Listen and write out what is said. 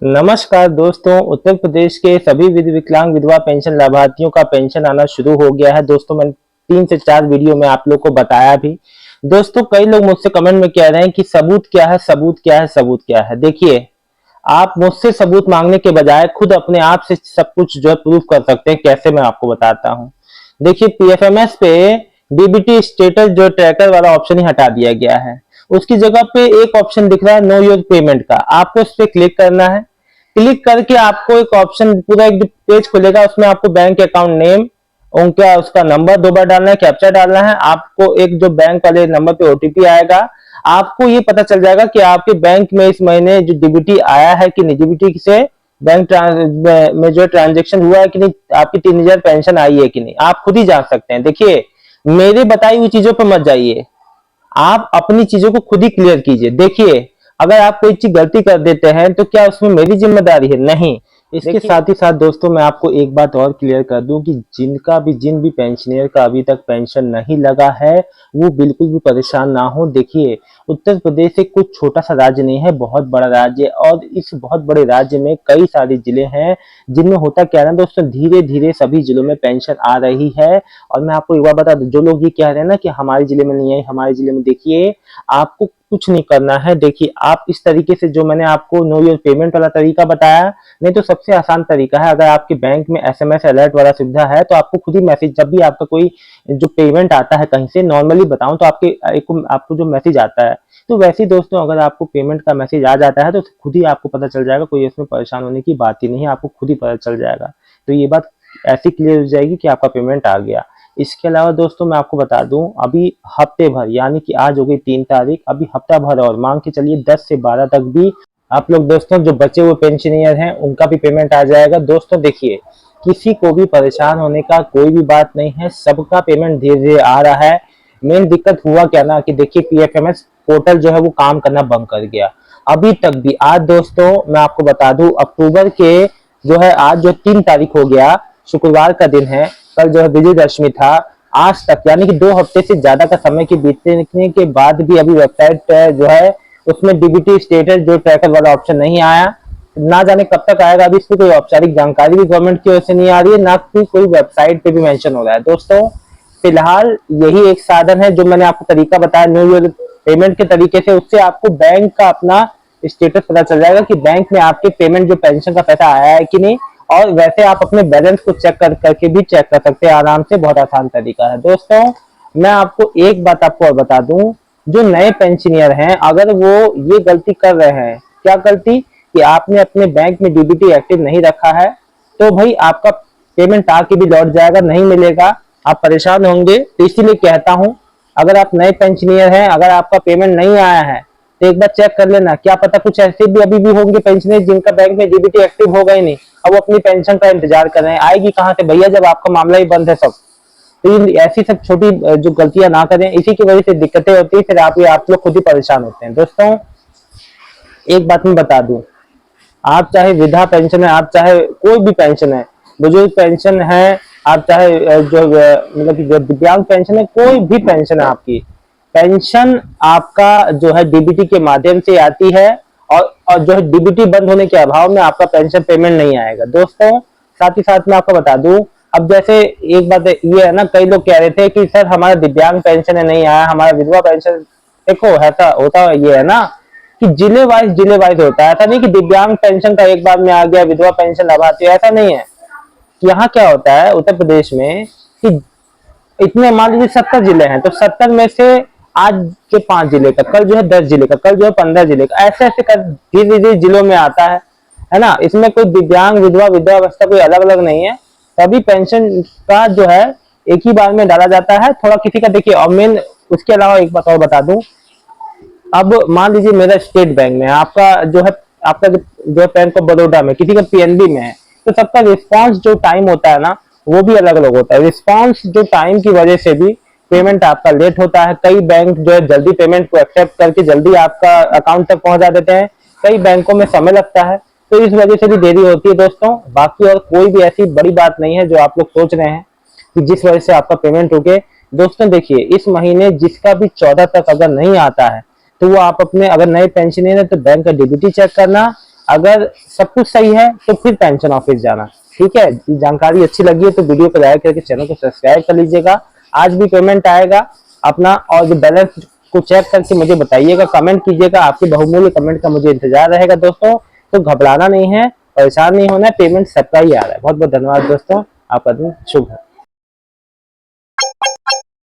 नमस्कार दोस्तों। उत्तर प्रदेश के सभी विकलांग विधवा पेंशन लाभार्थियों का पेंशन आना शुरू हो गया है। दोस्तों मैंने 3 से 4 वीडियो में आप लोग को बताया भी। दोस्तों कई लोग मुझसे कमेंट में कह रहे हैं कि सबूत क्या है, सबूत क्या है, सबूत क्या है। देखिए, आप मुझसे सबूत मांगने के बजाय खुद अपने आप से सब कुछ जो है प्रूफ कर सकते हैं। कैसे, मैं आपको बताता हूँ। देखिए, पीएफएमएस पे डीबीटी स्टेटस जो ट्रैकर वाला ऑप्शन ही हटा दिया गया है। उसकी जगह पे एक ऑप्शन दिख रहा है नो योर पेमेंट का, आपको उस पर क्लिक करना है। क्लिक करके आपको एक ऑप्शन, पूरा एक पेज खुलेगा। उसमें आपको बैंक अकाउंट नेम, उनका उसका नंबर 2 बार डालना है, कैप्चा डालना है। आपको एक जो बैंक वाले नंबर पे ओटीपी आएगा। आपको ये पता चल जाएगा कि आपके बैंक में इस महीने जो डीबीटी आया है कि नहीं, डीबीटी से बैंक में जो ट्रांजेक्शन हुआ है कि नहीं, आपकी 3000 पेंशन आई है कि नहीं, आप खुद ही जान सकते हैं। देखिए, मेरे बताई हुई चीजों पर मत जाइए, आप अपनी चीजों को खुद ही क्लियर कीजिए। देखिए, अगर आप कोई चीज गलती कर देते हैं तो क्या उसमें मेरी जिम्मेदारी है? नहीं। इसके साथ ही साथ दोस्तों मैं आपको एक बात और क्लियर कर दूं कि जिन भी पेंशनर का अभी तक पेंशन नहीं लगा है, वो बिल्कुल भी परेशान ना हो। देखिए, उत्तर प्रदेश एक कुछ छोटा सा राज्य नहीं है, बहुत बड़ा राज्य है। और इस बहुत बड़े राज्य में कई सारे जिले हैं जिनमें होता क्या है ना दोस्तों, धीरे धीरे सभी जिलों में पेंशन आ रही है। और मैं आपको एक बात बता दूं, जो लोग ये कह रहे हैं ना कि हमारे जिले में नहीं आई, हमारे जिले में, देखिए आपको कुछ नहीं करना है। देखिए, आप इस तरीके से, जो मैंने आपको नो योर पेमेंट वाला तरीका बताया, नहीं तो सबसे आसान तरीका है, अगर आपके बैंक में एसएमएस अलर्ट वाला सुविधा है तो आपको खुद ही मैसेज, जब भी आपका कोई जो पेमेंट आता है कहीं से, नॉर्मली बताऊं तो आपको जो मैसेज आता है, तो वैसे ही दोस्तों अगर आपको पेमेंट का मैसेज आ जाता है तो खुद ही आपको पता चल जाएगा। कोई इसमें परेशान होने की बात ही नहीं है, आपको खुद ही पता चल जाएगा। तो ये बात ऐसी क्लियर हो जाएगी कि आपका पेमेंट आ गया। इसके अलावा दोस्तों मैं आपको बता दूं, अभी हफ्ते भर, यानी कि आज हो गई 3 तारीख, अभी हफ्ता भर और मान के चलिए 10 से 12 तक भी आप लोग दोस्तों, जो बचे हुए पेंशनियर हैं उनका भी पेमेंट आ जाएगा। दोस्तों देखिए, किसी को भी परेशान होने का कोई भी बात नहीं है, सबका पेमेंट धीरे धीरे आ रहा है। मेन दिक्कत हुआ क्या ना कि देखिए, पीएफएमएस पोर्टल जो है वो काम करना बंद कर गया अभी तक भी। आज दोस्तों मैं आपको बता दूं, अक्टूबर के जो है, आज जो 3 तारीख हो गया, शुक्रवार का दिन है, कल जो है विजयदशमी था, आज तक यानी कि 2 हफ्ते से ज्यादा का समय के बीतने के बाद भी अभी वेबसाइट जो है उसमें डीबीटी स्टेटस जो ट्रैकर वाला ऑप्शन नहीं आया। ना जाने कब तक आएगा, अभी इसकी कोई औपचारिक जानकारी भी गवर्नमेंट की ओर से नहीं आ रही है, ना कोई वेबसाइट पे भी मेंशन हो रहा है। दोस्तों फिलहाल यही एक साधन है जो मैंने आपको तरीका बताया नो योर पेमेंट के तरीके से, उससे आपको बैंक का अपना स्टेटस पता चल जाएगा कि बैंक में आपके पेमेंट जो पेंशन का पैसा आया है कि नहीं। और वैसे आप अपने बैलेंस को चेक करके भी चेक कर सकते हैं आराम से, बहुत आसान तरीका है। दोस्तों मैं आपको एक बात आपको और बता दूं, जो नए पेंशनियर हैं अगर वो ये गलती कर रहे हैं, क्या गलती, कि आपने अपने बैंक में डीबीटी एक्टिव नहीं रखा है, तो भाई आपका पेमेंट आके भी लौट जाएगा, नहीं मिलेगा, आप परेशान होंगे। तो इसीलिए कहता हूं, अगर आप नए पेंशनियर हैं, अगर आपका पेमेंट नहीं आया है तो एक बार चेक कर लेना। क्या पता कुछ ऐसे भी अभी भी होंगे पेंशनर जिनका बैंक में डीबीटी एक्टिव हो गए नहीं, अब वो अपनी पेंशन का इंतजार कर रहे हैं। आएगी कहाँ से भैया जब आपका मामला ही बंद है सब। तो ये ऐसी सब छोटी जो गलतियां ना करें, इसी की वजह से दिक्कतें होती है, फिर आप लोग खुद ही परेशान होते हैं। दोस्तों एक बात मैं बता दूं, आप चाहे वृद्धा पेंशन है, आप चाहे कोई भी पेंशन है, बुजुर्ग पेंशन है, आप चाहे जो मतलब कि जो दिव्यांग पेंशन है, कोई भी पेंशन है, आपकी पेंशन आपका जो है डीबीटी के माध्यम से आती है। और जो है डीबीटी बंद होने के अभाव में आपका पेंशन पेमेंट नहीं आएगा। दोस्तों साथ ही साथ मैं आपको बता दूं, अब जैसे एक बात ये है ना, कई लोग कह रहे थे कि सर हमारा दिव्यांग पेंशन है नहीं आया, हमारा विधवा पेंशन, देखो ऐसा होता ये है ना कि जिले वाइज होता है। ऐसा नहीं कि दिव्यांग पेंशन का एक बार में आ गया, विधवा पेंशन लाभार्थी, ऐसा नहीं है। यहाँ क्या होता है उत्तर प्रदेश में कि इतने मान लीजिए 70 जिले हैं, तो 70 में से आज के 5 जिले का, कल जो है 10 जिले का, कल जो है 15 जिले का, ऐसे ऐसे कर धीरे धीरे जिलों में आता है ना। इसमें कोई दिव्यांग विधवा वृद्धावस्था कोई अलग अलग नहीं है, सभी पेंशन का जो है एक ही बार में डाला जाता है। थोड़ा किसी का देखिए, और मेन उसके अलावा एक बात और बता दूं, अब मान लीजिए मेरा स्टेट बैंक में, आपका जो है, आपका जो है बैंक ऑफ बड़ौदा में, किसी का पीएनबी में है, तो सबका रिस्पॉन्स जो टाइम होता है ना वो भी अलग अलग होता है। रिस्पॉन्स जो टाइम की वजह से भी पेमेंट आपका लेट होता है। कई बैंक जो है जल्दी पेमेंट को एक्सेप्ट करके जल्दी आपका अकाउंट तक पहुंचा देते हैं, कई बैंकों में समय लगता है, तो इस वजह से भी देरी होती है दोस्तों। बाकी और कोई भी ऐसी बड़ी बात नहीं है जो आप लोग सोच रहे हैं कि जिस वजह से आपका पेमेंट रुके। दोस्तों देखिए, इस महीने जिसका भी 14 तक अगर नहीं आता है, तो वो आप अपने, अगर नए पेंशनर है तो बैंक का डीबीटी चेक करना, अगर सब कुछ सही है तो फिर पेंशन ऑफिस जाना। ठीक है, जानकारी अच्छी लगी है तो वीडियो को लाइक करके चैनल को सब्सक्राइब कर लीजिएगा। आज भी पेमेंट आएगा अपना, और जो बैलेंस को चेक करके मुझे बताइएगा, कमेंट कीजिएगा। आपके बहुमूल्य कमेंट का मुझे इंतजार रहेगा दोस्तों। तो घबराना नहीं है, परेशान नहीं होना है, पेमेंट सबका ही आ रहा है। बहुत बहुत धन्यवाद दोस्तों, आपका दिन शुभ हो।